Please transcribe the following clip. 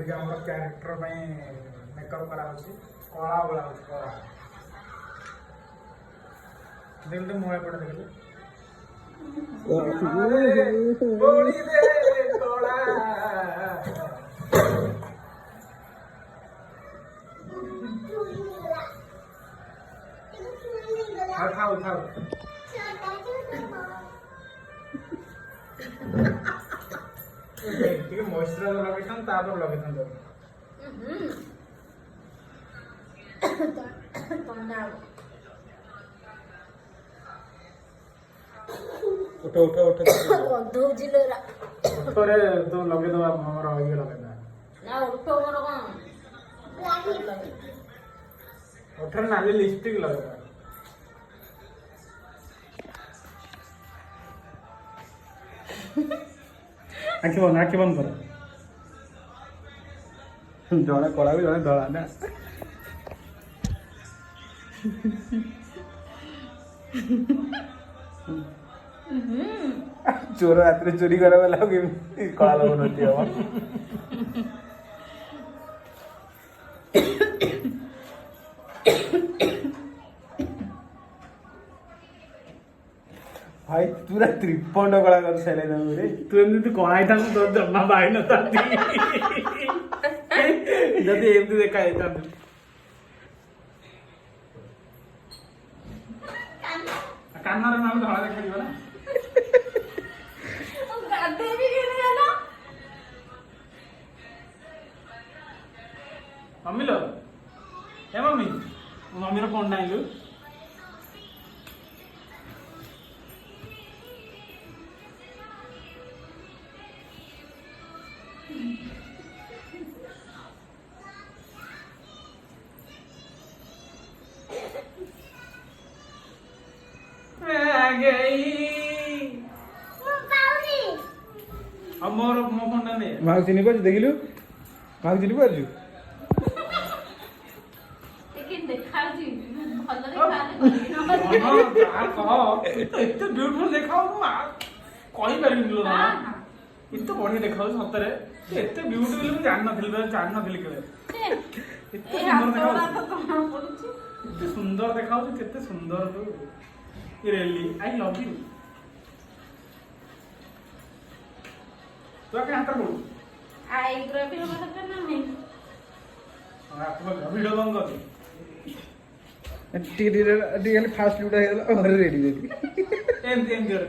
अभी आम character makeup करा कला बोला कला देखते मुँह एपटे देखिए खाओ खाओ मॉइस्चराइजर लगे लगे उठो उठो उठो थोड़े तो लगे दो हमारा ये लगे ना उठो मोर कोन उठर नाली लिपस्टिक लगे आखि बंद कर जड़े कला भी जड़े धड़ा ना चोर रात चोरी करे वाला कला लगन भाई पूरा त्रिपंड कला कर सारे तू एमती कला तो जमा बाई न जदि एमती देखा कानर नाम धड़ा देखा ना मम्मी लो ए मम्मी मम्मी रो फोन नाइलु मोर मो फोन ना नहीं माग चिनी पर देखिलु माग चिनी पर जु लेकिन देखा जी भल देखा एते ब्यूटीफुल देखाओ कहि परिबिन लो ना एते बढ़िया देखाओ सतरे एते ब्यूटीफुल मैं जान न थिल केले एते सुंदर देखाओ केते सुंदर तू रियली आई लव यू तो क्या हाथ बोल आई ग्राफी में हाथ ना नहीं आप वीडियो बंद कर टी फास्ट फूड है और रेडी एम कर